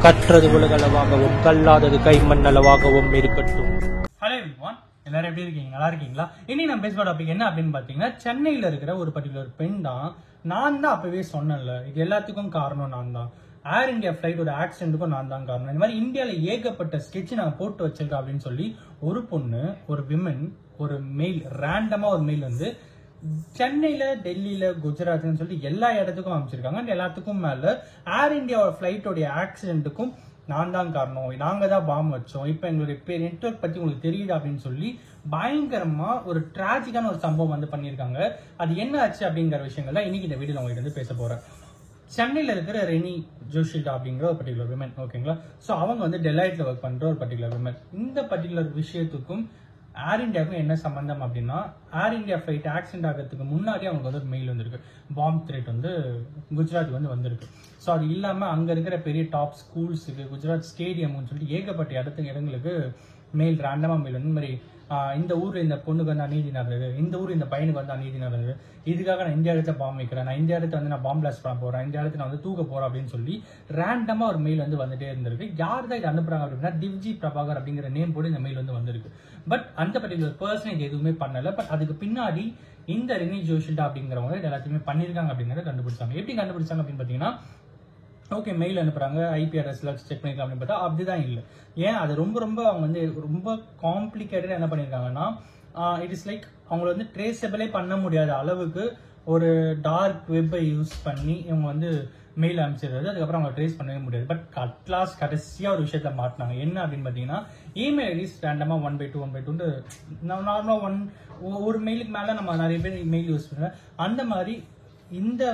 கற்றது உலகளவாகவும் கல்லாதது கைமண் அளவாகவும் இருக்கட்டும். Hello everyone, எல்லாரும் எப்படி இருக்கீங்க? நல்லா இருக்கீங்களா? இனி நம்ம பேசுகிற டாபிக் என்ன அப்படின்னு பார்த்தீங்கன்னா, சென்னையில் இருக்கிற ஒரு பர்டிகுலர் பெண் தான். நான் தான் அப்பவே சொன்னேன்ல, இது எல்லாத்துக்கும் காரணம் நான் தான். ஏர் இந்தியா ஃபிளைட்டோட ஆக்சிடென்ட்டுக்கும் நான் தான் காரணம். இந்த மாதிரி இந்தியாவில் ஏகப்பட்ட ஸ்கெட்ச் நான் போட்டு வச்சிருக்கேன் அப்படின்னு சொல்லி ஒரு பொண்ணு, ஒரு விமன், ஒரு மெயில், ரேண்டமாக ஒரு மெயில் வந்து சென்னையில, டெல்லியில, குஜராத்னு சொல்லிட்டு எல்லா இடத்துக்கும் அமைச்சிருக்காங்க. எல்லாத்துக்கும் மேல ஏர் இந்தியாவோட ஃபிளைட்டோடைய ஆக்சிடென்ட்டுக்கும் நான் தான் காரணம், நாங்க தான் பாம்பு வச்சோம், இப்ப எங்களுடைய நெட்வொர்க் பத்தி உங்களுக்கு தெரியுது அப்படின்னு சொல்லி பயங்கரமா ஒரு டிராஜிக்கான ஒரு சம்பவம் வந்து பண்ணியிருக்காங்க. அது என்ன ஆச்சு அப்படிங்கிற விஷயங்கள்லாம் இன்னைக்கு இந்த வீடியோல உங்ககிட்ட வந்து பேச போறேன். சென்னையில் இருக்கிற ரெனி ஜோஷில்டா அப்படிங்கிற ஒரு பர்டிகுலர் விமன், ஓகேங்களா? ஸோ அவங்க வந்து டெலைட்ல ஒர்க் பண்ற ஒரு பர்டிகுலர் விமன். இந்த பர்டிகுலர் விஷயத்துக்கும் ஏர் இந்தியாவுக்கும் என்ன சம்பந்தம் அப்படின்னா, ஏர் இந்தியா ஃபிளைட் ஆக்சிடென்ட் ஆகிறதுக்கு முன்னாடி அவங்க வந்து ஒரு மெயில் வந்திருக்கு. பாம்பு த்ரெட் வந்து குஜராத் வந்து வந்திருக்கு. ஸோ அது இல்லாமல் அங்கே இருக்கிற பெரிய டாப் ஸ்கூல்ஸுக்கு, குஜராத் ஸ்டேடியம்னு சொல்லிட்டு ஏகப்பட்ட இடங்களுக்கு மெயில், ரேண்டமாக மெயில் வந்து இந்த மாதிரி இந்த ஊரில் இந்த பொண்ணுக்கு வந்து அநீதி நடந்தது, இந்த ஊர் இந்த பையனுக்கு வந்து அநீதி நடந்தது, இதுக்காக நான் இந்த இடத்த பாம்பு வைக்கிறேன், நான் இந்த இடத்த வந்து நான் பாம்பு பிளாஸ்ட் பண்ண போகிறேன், இந்த இடத்த நான் வந்து தூக்க போகிறேன் அப்படின்னு சொல்லி ரேண்டமாக ஒரு மெயில் வந்து வந்துட்டே இருந்திருக்கு. யார் தான் இதை அனுப்புறாங்க அப்படின்னா, டிவ்ஜி பிரபாகர் அப்படிங்கிற நேம் போட்டு இந்த மெயில் வந்து வந்திருக்கு. பட் அந்த பர்டிகுலர் பர்சன் இது எதுவுமே பண்ணல. பட் அதுக்கு பின்னாடி இந்த ரெனி ஜோஷில்டா அப்படிங்கிறவங்க இது எல்லாத்தையுமே பண்ணியிருக்காங்க அப்படிங்கிறத கண்டுபிடிச்சாங்க. எப்படி கண்டுபிடிச்சாங்க அப்படின்னு பார்த்தீங்கன்னா, ஓகே மெயில் அனுப்புறாங்க, ஐபி அட்ரஸ்ல செக் பண்ணிக்கலாம் அப்படின்னு பார்த்தா அப்படிதான் இல்லை. ஏன் அது ரொம்ப அவங்க வந்து ரொம்ப காம்ப்ளிகேட்டடா என்ன பண்ணியிருக்காங்கன்னா, இட் இஸ் லைக் அவங்கள வந்து ட்ரேசபிளே பண்ண முடியாத அளவுக்கு ஒரு டார்க் வெப்பை யூஸ் பண்ணி இவங்க வந்து மெயில் அனுப்பிச்சிடுறது. அதுக்கப்புறம் அவங்க ட்ரேஸ் பண்ணவே முடியாது. பட் அட்லாஸ்ட் கடைசியாக ஒரு விஷயத்த மாட்டினாங்க. என்ன அப்படின்னு பார்த்தீங்கன்னா, இமெயில் ஐடிஸ் ரேண்டமாக 1/2 நார்மலாக ஒரு மெயிலுக்கு மேலே நம்ம நிறைய பேர் மெயில் யூஸ் பண்ணுறோம். அந்த மாதிரி இந்த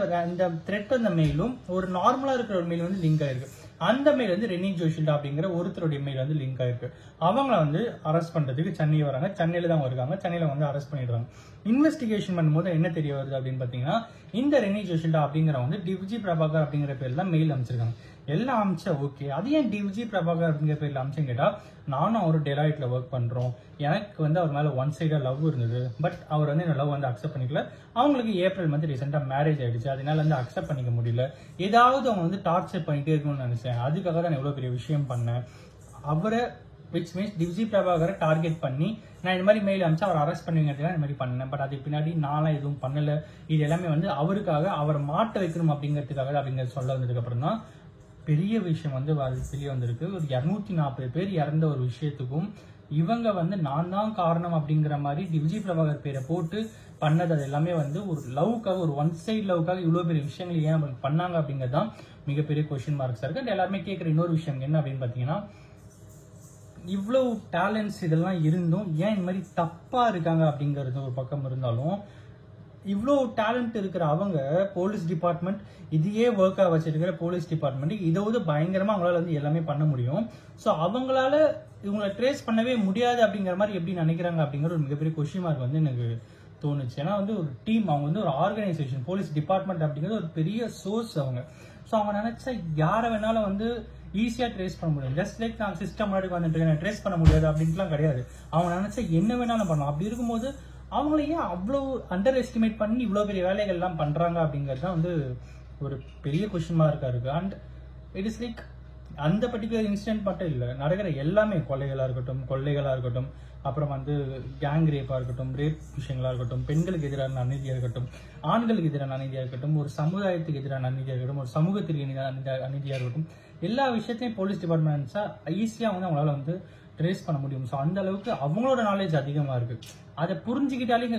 த்ரெட் அந்த மெயிலும் ஒரு நார்மலா இருக்கிற ஒரு மெயில் வந்து லிங்க் ஆயிருக்கு. அந்த மெயில் வந்து ரெனி ஜோஷில்டா அப்படிங்கிற ஒருத்தருடைய மெயில் வந்து லிங்க் ஆயிருக்கு. அவங்கள வந்து அரெஸ்ட் பண்றதுக்கு சென்னை வராங்க. சென்னையில தான் இருக்காங்க. சென்னையில வந்து அரெஸ்ட் பண்ணிடுறாங்க. இன்வெஸ்டிகேஷன் பண்ணும்போது என்ன தெரிய வருது அப்படின்னு பாத்தீங்கன்னா, இந்த ரெனி ஜோஷில்டா அப்படிங்கிறவங்க வந்து டிவ்ஜி பிரபாகர் அப்படிங்கிற பேர்ல தான் மெயில் அமைச்சிருக்காங்க. எல்லாம் அமைச்சா ஓகே, அது ஏன் டிவ்ஜி பிரபாகர் அப்படிங்கிற பேர்ல அமைச்சுன்னு கேட்டா, நானும் அவரு டெலாய்ட்ல ஒர்க் பண்றோம், எனக்கு வந்து அவர் மேல ஒன் சைடா லவ் இருந்தது, பட் அவர் வந்து என்ன லவ் வந்து அக்செப்ட் பண்ணிக்கல, அவங்களுக்கு ஏப்ரல் மந்த் ரீசெண்டா மேரேஜ் ஆயிடுச்சு, அதனால வந்து அக்செப்ட் பண்ணிக்க முடியல, ஏதாவது அவங்க வந்து டார்ச்சர் பண்ணிட்டே இருக்கணும்னு நினைச்சேன், அதுக்காக தான் எவ்வளவு பெரிய விஷயம் பண்ணேன், அவரை விச் மீன்ஸ் டிவ்ஜி பிரபாகரை டார்கெட் பண்ணி நான் இந்த மாதிரி மெயில் அனுப்பிச்சு அவர் அரெஸ்ட் பண்ணுவீங்கிறதுக்காக இந்த மாதிரி பண்ணேன். பட் அதுக்கு பின்னாடி நான்லாம் எதுவும் பண்ணல, இது எல்லாமே வந்து அவருக்காக, அவரை மாட்ட வைக்கணும் அப்படிங்கிறதுக்காக அப்படிங்கிறது சொல்ல வந்ததுக்கு அப்புறம் தான் பெரிய விஷயம் வந்து வெளியே வந்திருக்கு. ஒரு 240 பேர் இறந்த ஒரு விஷயத்துக்கும் இவங்க வந்து நான் தான் காரணம் அப்படிங்கிற மாதிரி டிவ்ஜி பிரபாகர் பேரை போட்டு பண்ணது, அது எல்லாமே வந்து ஒரு லவ்க்காக, ஒரு ஒன் சைட் லவ்க்காக இவ்வளவு பெரிய விஷயங்கள் ஏன் பண்ணாங்க அப்படிங்கிறது தான் மிகப்பெரிய கொஸ்டின் மார்க்ஸா இருக்கு. எல்லாருமே கேட்குற இன்னொரு விஷயம் என்ன அப்படின்னு பாத்தீங்கன்னா, இவ்வளவு டேலண்ட்ஸ் இதெல்லாம் இருந்தும் ஏன் இந்த மாதிரி தப்பா இருக்காங்க அப்படிங்கிறது ஒரு பக்கம் இருந்தாலும், இவ்வளோ டேலண்ட் இருக்கிற அவங்க போலீஸ் டிபார்ட்மெண்ட், இதையே ஒர்க்காக வச்சிருக்கிற போலீஸ் டிபார்ட்மெண்ட் இதோடு பயங்கரமா அவங்களால வந்து எல்லாமே பண்ண முடியும். ஸோ அவங்களால இவங்களை ட்ரேஸ் பண்ணவே முடியாது அப்படிங்கிற மாதிரி எப்படி நினைக்கிறாங்க அப்படிங்கிற ஒரு மிகப்பெரிய கொஸ்டின் மார்க் வந்து எனக்கு தோணுச்சு. ஏன்னா வந்து ஒரு டீம், அவங்க வந்து ஒரு ஆர்கனைசேஷன், போலீஸ் டிபார்ட்மெண்ட் அப்படிங்கிறது ஒரு பெரிய சோர்ஸ் அவங்க. ஸோ அவங்க நினைச்சா யாரை வேணாலும் வந்து ஈஸியா ட்ரேஸ் பண்ண முடியும். ஜஸ்ட் லைக் நான் சிஸ்டம் முன்னாடி வந்துட்டு ட்ரேஸ் பண்ண முடியாது அப்படின்ட்டுலாம் கிடையாது. அவங்க நினைச்சா என்ன வேணாலும் பண்ணலாம். அப்படி இருக்கும்போது அவங்கள ஏன் அவ்வளவு அண்டர் எஸ்டிமேட் பண்ணி இவ்வளவு பெரிய வேலைகள் எல்லாம் பண்றாங்க அப்படிங்கிறது தான் வந்து ஒரு பெரிய கொஸ்டின் மார்க்கா இருக்கு. அண்ட் இட் இஸ் லைக் அந்த பர்டிகுலர் இன்சிடென்ட் மட்டும் இல்லை, நடக்கிற எல்லாமே கொலைகளா இருக்கட்டும், கொள்ளைகளா இருக்கட்டும், அப்புறம் வந்து கேங் ரேப்பா இருக்கட்டும், ரேப் விஷயங்களா இருக்கட்டும், பெண்களுக்கு எதிரான அநீதியா இருக்கட்டும், ஆண்களுக்கு எதிரான அநீதியா இருக்கட்டும், ஒரு சமுதாயத்துக்கு எதிரான அநீதியா இருக்கட்டும், ஒரு சமூகத்திற்கு அநீதியா இருக்கட்டும், எல்லா விஷயத்தையும் போலீஸ் டிபார்ட்மெண்ட்ஸா ஈஸியா வந்து அவங்களால வந்து ட்ரேஸ் பண்ண முடியும். ஸோ அந்த அளவுக்கு அவங்களோட நாலேஜ் அதிகமா இருக்கு. அதை புரிஞ்சுக்கிட்டாலே இங்க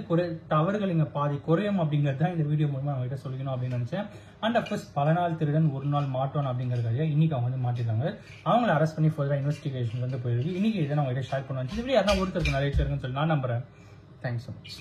தவறுகள் இங்க பாதி குறையும் அப்படிங்கிறது தான் இந்த வீடியோ மூலமா அவங்க கிட்ட சொல்லிக்கணும் அப்படின்னு நினைச்சேன். அண்ட் அப்கோர்ஸ் பல நாள் திருடன் ஒரு நாள் மாட்டோம் அப்படிங்கிறதுக்காக இன்னைக்கு அவங்க வந்து மாட்டிருக்காங்க. அவங்களை அரெஸ்ட் பண்ணி ஃபர்தரா இன்வெஸ்டிகேஷன் வந்து போயிருக்கு. இன்னைக்கு இதை நான் அவங்க கிட்ட ஷேர் பண்ணுவேன். இந்த வீடியோ அதான் ஒருத்தருக்கு நிறைய இருக்குன்னு சொல்லி நான் நம்புறேன். Thanks so much.